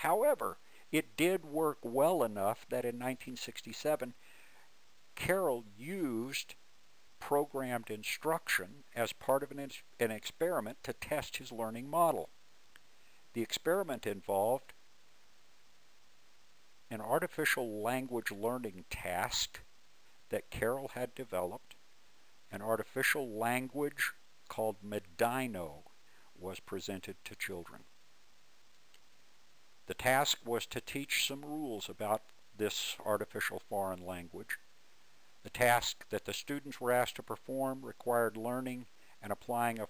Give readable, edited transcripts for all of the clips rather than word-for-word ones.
However, it did work well enough that in 1967, Carroll used programmed instruction as part of an experiment to test his learning model. The experiment involved an artificial language learning task that Carroll had developed. An artificial language called Medino was presented to children. The task was to teach some rules about this artificial foreign language. The task that the students were asked to perform required learning and applying a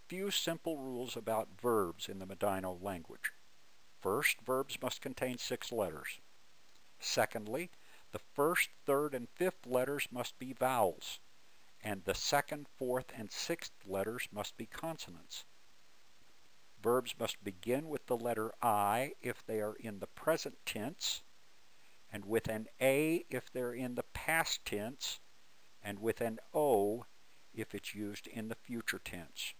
few simple rules about verbs in the Medino language. First, verbs must contain 6 letters. Secondly, the first, third, and fifth letters must be vowels, and the second, fourth, and sixth letters must be consonants. Verbs must begin with the letter I if they are in the present tense, and with an A if they're in the past tense, and with an O if it's used in the future tense.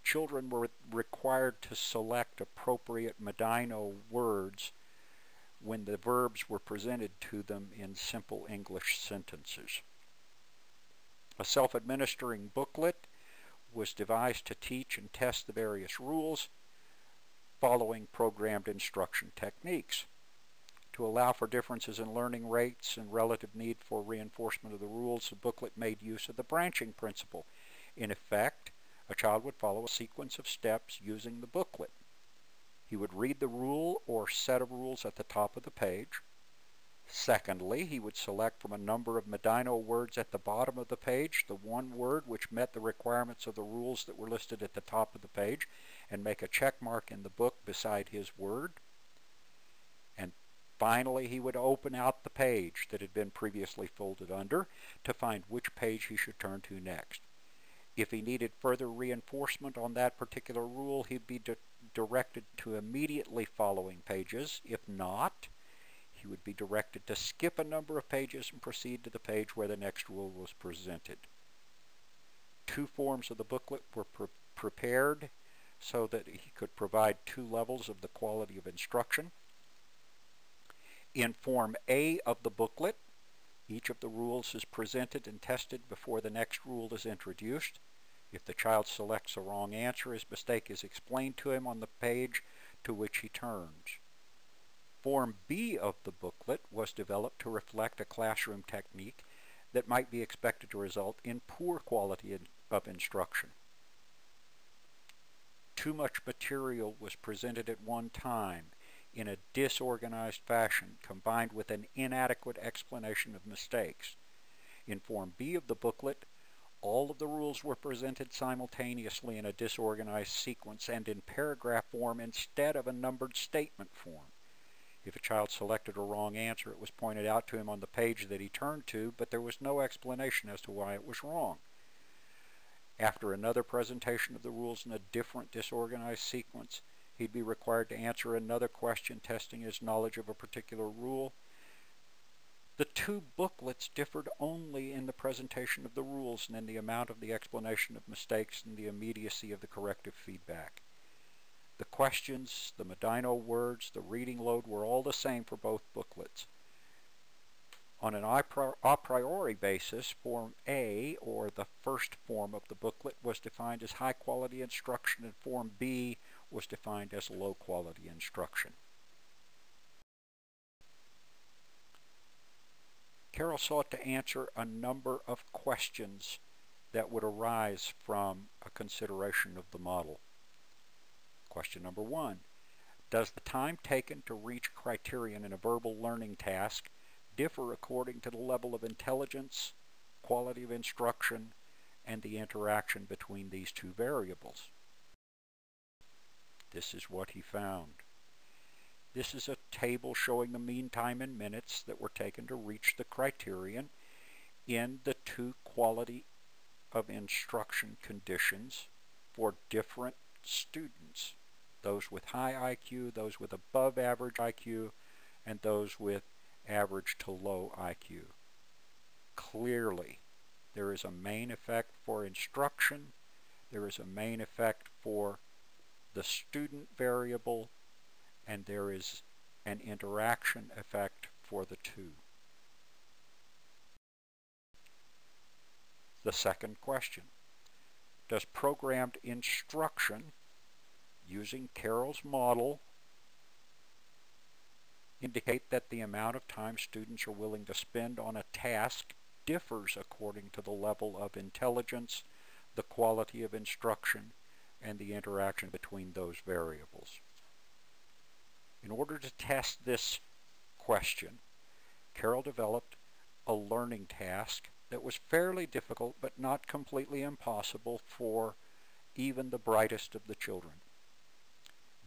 Children were required to select appropriate Medino words when the verbs were presented to them in simple English sentences. A self-administering booklet was devised to teach and test the various rules following programmed instruction techniques. To allow for differences in learning rates and relative need for reinforcement of the rules, the booklet made use of the branching principle. In effect, a child would follow a sequence of steps using the booklet. He would read the rule or set of rules at the top of the page. Secondly, he would select from a number of Medino words at the bottom of the page the one word which met the requirements of the rules that were listed at the top of the page and make a check mark in the book beside his word. And finally, he would open out the page that had been previously folded under to find which page he should turn to next. If he needed further reinforcement on that particular rule, he'd be directed to immediately following pages. If not, he would be directed to skip a number of pages and proceed to the page where the next rule was presented. 2 forms of the booklet were prepared so that he could provide 2 levels of the quality of instruction. In Form A of the booklet, each of the rules is presented and tested before the next rule is introduced. If the child selects a wrong answer, his mistake is explained to him on the page to which he turns. Form B of the booklet was developed to reflect a classroom technique that might be expected to result in poor quality of instruction. Too much material was presented at one time in a disorganized fashion, combined with an inadequate explanation of mistakes. In Form B of the booklet, all of the rules were presented simultaneously in a disorganized sequence and in paragraph form instead of a numbered statement form. If a child selected a wrong answer, it was pointed out to him on the page that he turned to, but there was no explanation as to why it was wrong. After another presentation of the rules in a different disorganized sequence, he'd be required to answer another question testing his knowledge of a particular rule. The 2 booklets differed only in the presentation of the rules and in the amount of the explanation of mistakes and the immediacy of the corrective feedback. The questions, the Medino words, the reading load were all the same for both booklets. On an a priori basis, Form A, or the first form of the booklet, was defined as high-quality instruction, and Form B was defined as low-quality instruction. Carroll sought to answer a number of questions that would arise from a consideration of the model. Question number 1. Does the time taken to reach criterion in a verbal learning task differ according to the level of intelligence, quality of instruction, and the interaction between these 2 variables? This is what he found. This is a table showing the mean time in minutes that were taken to reach the criterion in the 2 quality of instruction conditions for different students. Those with high IQ, those with above average IQ, and those with average to low IQ. Clearly, there is a main effect for instruction, there is a main effect for the student variable, and there is an interaction effect for the two. The second question: does programmed instruction using Carroll's model indicate that the amount of time students are willing to spend on a task differs according to the level of intelligence, the quality of instruction, and the interaction between those variables? In order to test this question, Carroll developed a learning task that was fairly difficult but not completely impossible for even the brightest of the children.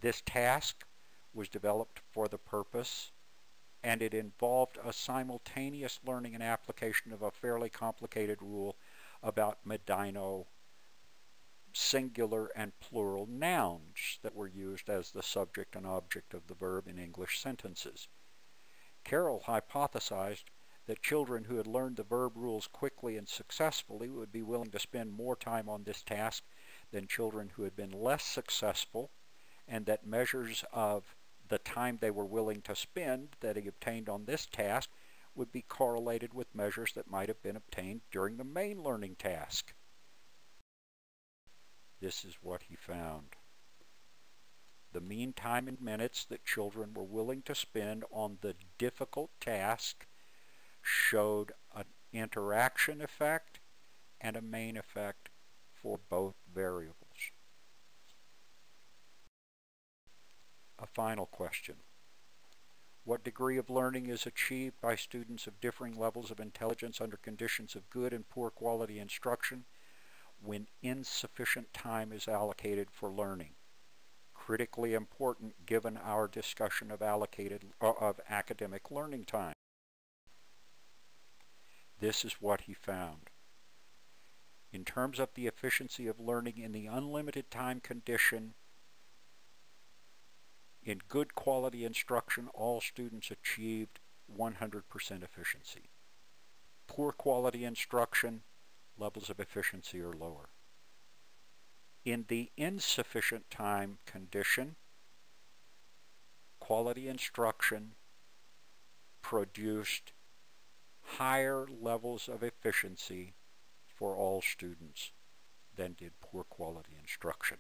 This task was developed for the purpose, and it involved a simultaneous learning and application of a fairly complicated rule about Medino singular and plural nouns that were used as the subject and object of the verb in English sentences. Carroll hypothesized that children who had learned the verb rules quickly and successfully would be willing to spend more time on this task than children who had been less successful, and that measures of the time they were willing to spend that he obtained on this task would be correlated with measures that might have been obtained during the main learning task. This is what he found. The mean time in minutes that children were willing to spend on the difficult task showed an interaction effect and a main effect for both variables. A final question: what degree of learning is achieved by students of differing levels of intelligence under conditions of good and poor quality instruction when insufficient time is allocated for learning? Critically important given our discussion of academic learning time. This is what he found. In terms of the efficiency of learning in the unlimited time condition, in good quality instruction, all students achieved 100% efficiency. Poor quality instruction, levels of efficiency are lower. In the insufficient time condition, quality instruction produced higher levels of efficiency for all students than did poor quality instruction.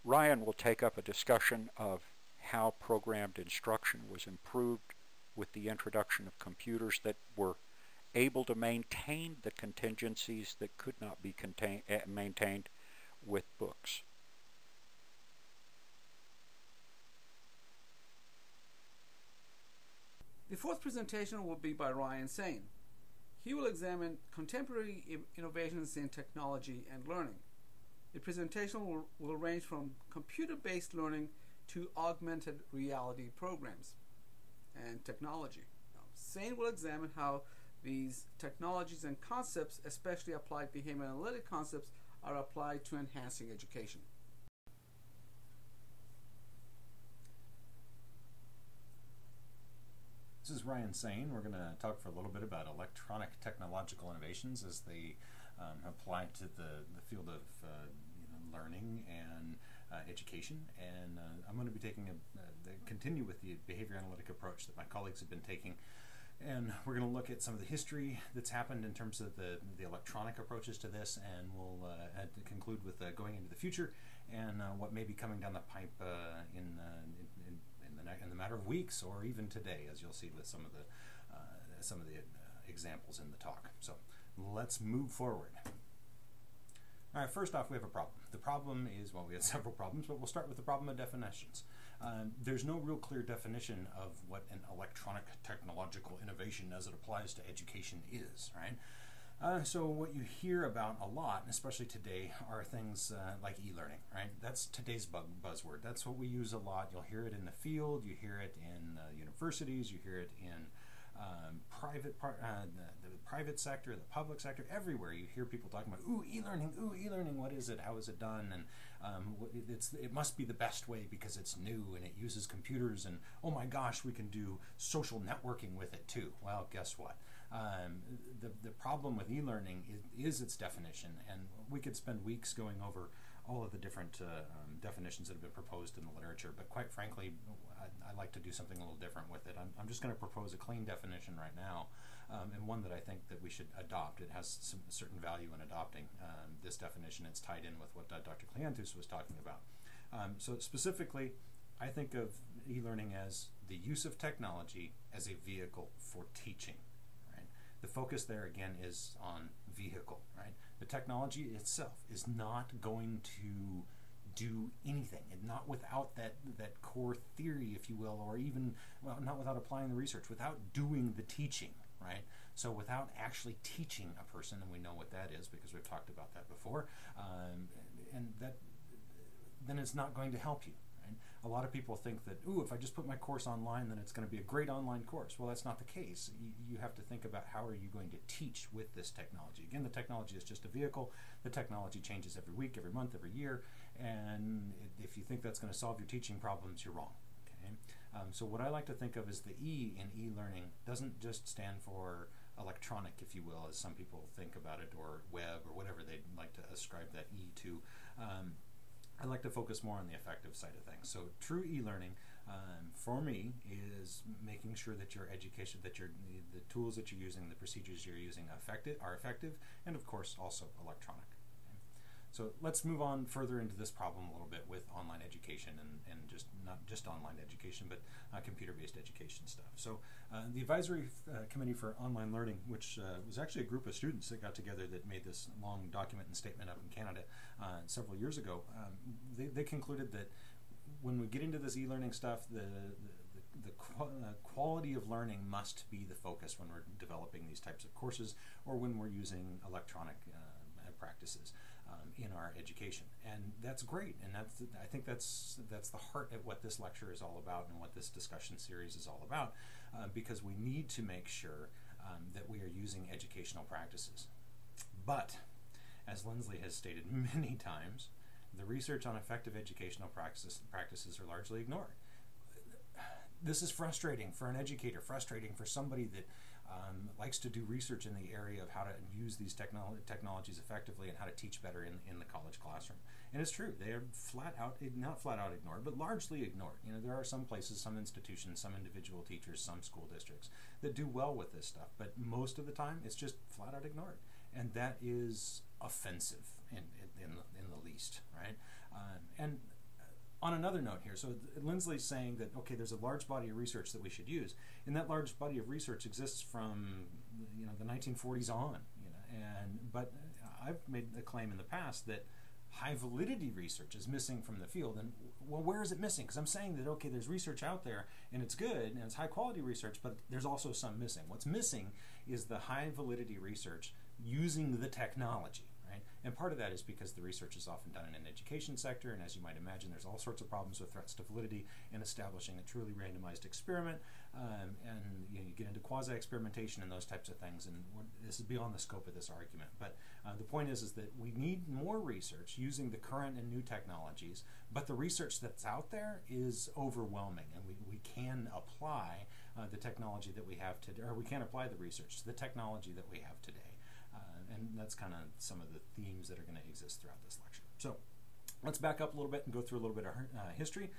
Ryan will take up a discussion of how programmed instruction was improved with the introduction of computers that were able to maintain the contingencies that could not be maintained with books. The fourth presentation will be by Ryan Sain. He will examine contemporary innovations in technology and learning. The presentation will range from computer-based learning to augmented reality programs and technology. Sain will examine how these technologies and concepts, especially applied behavior analytic concepts, are applied to enhancing education. This is Ryan Sain. We're going to talk for a little bit about electronic technological innovations as they apply to the field of learning and education. And I'm going to be taking continue with the behavior analytic approach that my colleagues have been taking. And we're going to look at some of the history that's happened in terms of the electronic approaches to this, and we'll conclude with going into the future and what may be coming down the pipe in the matter of weeks or even today, as you'll see with some of the examples in the talk. So let's move forward. All right, first off, we have a problem. The problem is, well, we have several problems, but we'll start with the problem of definitions. There's no real clear definition of what an electronic technological innovation as it applies to education is, right? So what you hear about a lot, especially today, are things like e-learning, right? That's today's buzzword. That's what we use a lot. You'll hear it in the field, you hear it in universities, you hear it in the private sector, the public sector, everywhere. You hear people talking about, ooh, e-learning, what is it, how is it done, and it must be the best way because it's new and it uses computers, and oh my gosh, we can do social networking with it too. Well, guess what? The problem with e-learning is its definition, and we could spend weeks going over all of the different definitions that have been proposed in the literature, but quite frankly, I like to do something a little different with it. I'm just going to propose a clean definition right now, and one that I think that we should adopt. It has some certain value in adopting this definition. It's tied in with what Dr. Kleanthus was talking about. So specifically, I think of e-learning as the use of technology as a vehicle for teaching. Right? The focus there again is on vehicle. Right? The technology itself is not going to do anything, and not without that core theory, if you will, or even, well, not without applying the research, without doing the teaching. Right? So without actually teaching a person, and we know what that is because we've talked about that before, and that then it's not going to help you. Right? A lot of people think that, ooh, if I just put my course online, then it's going to be a great online course. Well, that's not the case. You have to think about how are you going to teach with this technology. Again, the technology is just a vehicle. The technology changes every week, every month, every year, and if you think that's going to solve your teaching problems, you're wrong. Okay? So what I like to think of as the E in e-learning doesn't just stand for electronic, if you will, as some people think about it, or web, or whatever they'd like to ascribe that E to. I like to focus more on the effective side of things. So true e-learning, for me, is making sure that your education, that the tools that you're using, the procedures you're using are effective, and of course also electronic. Okay? So let's move on further into this problem a little bit with online education, and just not just online education, but computer-based education stuff. So the Advisory Committee for Online Learning, which was actually a group of students that got together that made this long document and statement up in Canada several years ago, they concluded that when we get into this e-learning stuff, the quality of learning must be the focus when we're developing these types of courses, or when we're using electronic practices in our education. And that's great, and I think that's the heart of what this lecture is all about, and what this discussion series is all about, because we need to make sure that we are using educational practices. But as Lindsley has stated many times, the research on effective educational practices are largely ignored. This is frustrating for an educator, frustrating for somebody that likes to do research in the area of how to use these technologies effectively and how to teach better in the college classroom. And it's true, they are not flat out ignored, but largely ignored. You know, there are some places, some institutions, some individual teachers, some school districts that do well with this stuff, but most of the time it's just flat out ignored. And that is offensive in the least, right? And on another note here, so Lindsley's saying that, okay, there's a large body of research that we should use, and that large body of research exists from, you know, the 1940s on, you know, but I've made a claim in the past that high validity research is missing from the field. And well, where is it missing? Because I'm saying that, okay, there's research out there and it's good and it's high quality research, but there's also some missing. What's missing is the high validity research using the technology. Right? And part of that is because the research is often done in an education sector, and as you might imagine, there's all sorts of problems with threats to validity in establishing a truly randomized experiment, and you get into quasi-experimentation and those types of things, and this is beyond the scope of this argument. But the point is that we need more research using the current and new technologies, but the research that's out there is overwhelming, and we can apply the technology that we have today, or we can apply the research to the technology that we have today. And that's kind of some of the themes that are going to exist throughout this lecture. So let's back up a little bit and go through a little bit of history.